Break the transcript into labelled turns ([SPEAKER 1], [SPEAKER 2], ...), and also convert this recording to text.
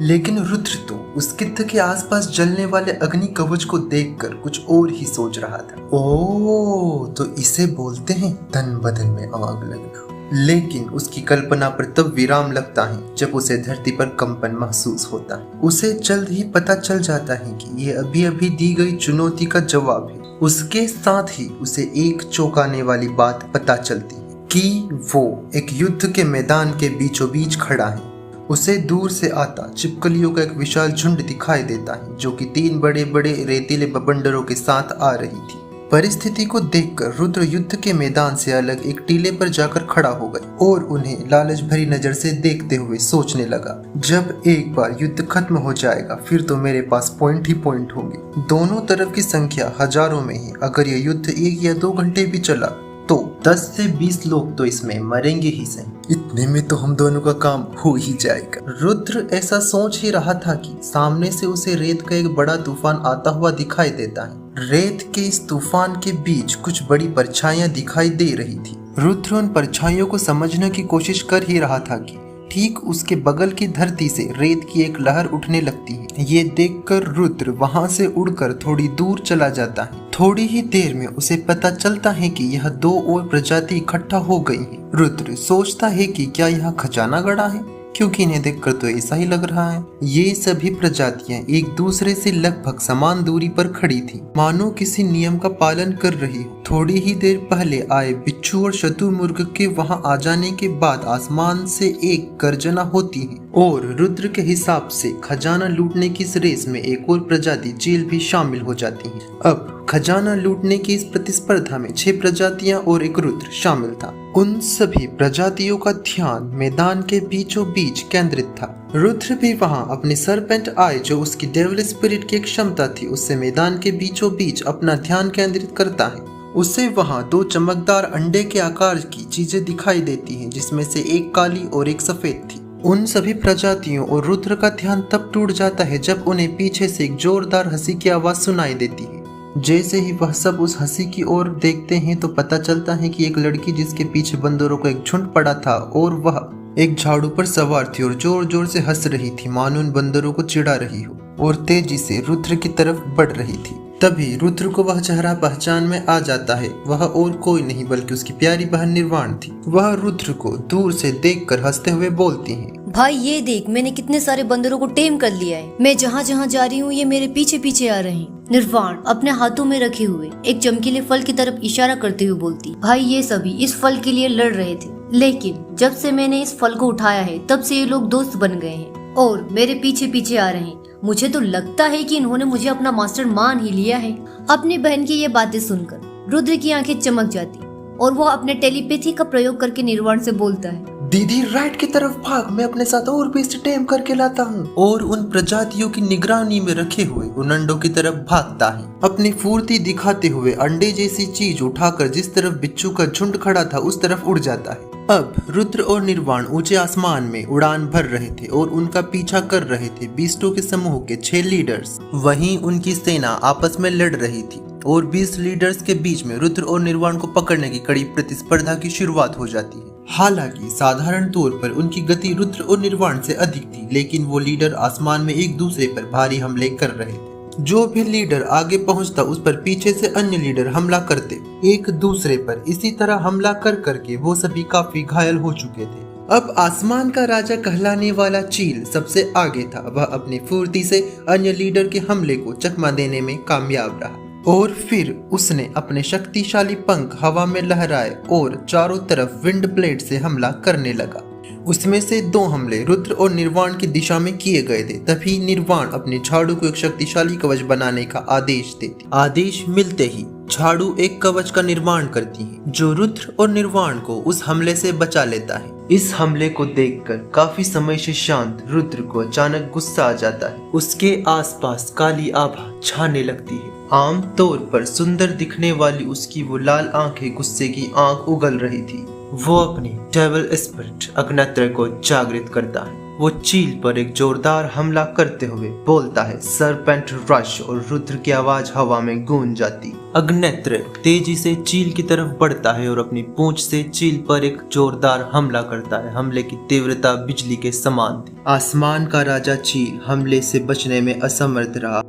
[SPEAKER 1] लेकिन रुद्र तो उस गिद्ध के आसपास जलने वाले अग्नि कवच को देखकर कुछ और ही सोच रहा था। ओह, तो इसे बोलते हैं तन बदन में आग लगना। लेकिन उसकी कल्पना पर तब विराम लगता है जब उसे धरती पर कंपन महसूस होता है। उसे जल्द ही पता चल जाता है कि ये अभी अभी दी गई चुनौती का जवाब है। उसके साथ ही उसे एक चौंकाने वाली बात पता चलती है कि वो एक युद्ध के मैदान के बीचों बीच खड़ा है। उसे दूर से आता छिपकलियों का एक विशाल झुंड दिखाई देता है जो कि 3 बड़े बड़े रेतीले बवंडरों के साथ आ रही थी। परिस्थिति को देखकर रुद्र युद्ध के मैदान से अलग एक टीले पर जाकर खड़ा हो गए और उन्हें लालच भरी नजर से देखते हुए सोचने लगा, जब एक बार युद्ध खत्म हो जाएगा फिर तो मेरे पास पॉइंट ही पॉइंट होंगे। दोनों तरफ की संख्या हजारों में है। अगर यह युद्ध 1 या 2 घंटे भी चला तो 10 से 20 लोग तो इसमें मरेंगे ही सही। इतने में तो हम दोनों का काम हो ही जाएगा। रुद्र ऐसा सोच ही रहा था कि सामने से उसे रेत का एक बड़ा तूफान आता हुआ दिखाई देता है। रेत के इस तूफान के बीच कुछ बड़ी परछाइयां दिखाई दे रही थी। रुद्र उन परछाइयों को समझने की कोशिश कर ही रहा था कि ठीक उसके बगल की धरती से रेत की एक लहर उठने लगती है। ये देखकर रुद्र वहां से उड़कर थोड़ी दूर चला जाता है। थोड़ी ही देर में उसे पता चलता है कि यह 2 और प्रजाति इकट्ठा हो गई है। रुद्र सोचता है कि क्या यह खजाना गड़ा है, क्योंकि इन्हें देखकर तो ऐसा ही लग रहा है। ये सभी प्रजातियां एक दूसरे से लगभग समान दूरी पर खड़ी थी, मानो किसी नियम का पालन कर रही हो। थोड़ी ही देर पहले आए बिच्छू और शतुमुर्ग के वहां आ जाने के बाद आसमान से एक गर्जना होती है और रुद्र के हिसाब से खजाना लूटने की इस रेस में एक और प्रजाति चील भी शामिल हो जाती है। अब खजाना लूटने की इस प्रतिस्पर्धा में 6 प्रजातियां और एक रुद्र शामिल था। उन सभी प्रजातियों का ध्यान मैदान के बीचों बीच केंद्रित था। रुद्र भी वहां अपने सरपेंट आय जो उसकी डेविल स्पिरिट की एक क्षमता थी उससे मैदान के बीचों बीच अपना ध्यान केंद्रित करता है। उसे वहां 2 चमकदार अंडे के आकार की चीजें दिखाई देती हैं, जिसमें से एक काली और एक सफेद थी। उन सभी प्रजातियों और रुद्र का ध्यान तब टूट जाता है जब उन्हें पीछे से एक जोरदार हंसी की आवाज सुनाई देती है। जैसे ही वह सब उस हंसी की ओर देखते हैं तो पता चलता है कि एक लड़की जिसके पीछे बंदरों का एक झुंड पड़ा था और वह एक झाड़ू पर सवार थी और जोर जोर से हंस रही थी, मानो उन बंदरों को चिढ़ा रही हो, और तेजी से रुद्र की तरफ बढ़ रही थी। तभी रुद्र को वह चेहरा पहचान में आ जाता है। वह और कोई नहीं बल्कि उसकी प्यारी बहन निर्वाण थी। वह रुद्र को दूर से देखकर हंसते हुए बोलती है,
[SPEAKER 2] भाई ये देख, मैंने कितने सारे बंदरों को टेम कर लिया है। मैं जहाँ जहाँ जा रही हूँ ये मेरे पीछे पीछे आ रहे हैं। निर्वाण अपने हाथों में रखे हुए एक चमकीले फल की तरफ इशारा करते हुए बोलती, भाई ये सभी इस फल के लिए लड़ रहे थे, लेकिन जब से मैंने इस फल को उठाया है तब से ये लोग दोस्त बन गए हैं और मेरे पीछे पीछे आ रहे हैं। मुझे तो लगता है कि इन्होंने मुझे अपना मास्टर मान ही लिया है। अपनी बहन की ये बातें सुनकर रुद्र की आंखें चमक जाती और वो अपने टेलीपैथी का प्रयोग करके निर्वाण से बोलता है,
[SPEAKER 1] दीदी राइट की तरफ भाग, मैं अपने साथ और भी टेम करके लाता हूँ। और उन प्रजातियों की निगरानी में रखे हुए उन अंडों की तरफ भागता है। अपनी फुर्ती दिखाते हुए अंडे जैसी चीज उठाकर जिस तरफ बिच्छू का झुंड खड़ा था उस तरफ उड़ जाता है। अब रुद्र और निर्वाण ऊंचे आसमान में उड़ान भर रहे थे और उनका पीछा कर रहे थे बीस्टों के समूह के 6 लीडर्स। वहीं उनकी सेना आपस में लड़ रही थी और 20 लीडर्स के बीच में रुद्र और निर्वाण को पकड़ने की कड़ी प्रतिस्पर्धा की शुरुआत हो जाती है। हालांकि साधारण तौर पर उनकी गति रुद्र और निर्वाण से अधिक थी, लेकिन वो लीडर आसमान में एक दूसरे पर भारी हमले कर रहे थे। जो भी लीडर आगे पहुंचता उस पर पीछे से अन्य लीडर हमला करते एक दूसरे पर। इसी तरह हमला कर करके वो सभी काफी घायल हो चुके थे। अब आसमान का राजा कहलाने वाला चील सबसे आगे था। वह अपनी फुर्ती से अन्य लीडर के हमले को चकमा देने में कामयाब रहा और फिर उसने अपने शक्तिशाली पंख हवा में लहराए और चारों तरफ विंड ब्लेड से हमला करने लगा। उसमें से 2 हमले रुद्र और निर्वाण की दिशा में किए गए थे। तभी निर्वाण अपने झाड़ू को एक शक्तिशाली कवच बनाने का आदेश देती। आदेश मिलते ही झाड़ू एक कवच का निर्माण करती है जो रुद्र और निर्वाण को उस हमले से बचा लेता है। इस हमले को देखकर काफी समय से शांत रुद्र को अचानक गुस्सा आ जाता है। उसके आसपास काली आभा छाने लगती है। आम तौर पर सुंदर दिखने वाली उसकी वो लाल आंखें गुस्से की आंख उगल रही थी। वो अपनी डेविल स्पिरिट अग्नत्र को जागृत करता है वो चील पर एक जोरदार हमला करते हुए बोलता है, सरपेंट रश, और रुद्र की आवाज हवा में गूंज जाती। अग्नेत्र तेजी से चील की तरफ बढ़ता है और अपनी पूंछ से चील पर एक जोरदार हमला करता है। हमले की तीव्रता बिजली के समान थी। आसमान का राजा चील हमले से बचने में असमर्थ रहा।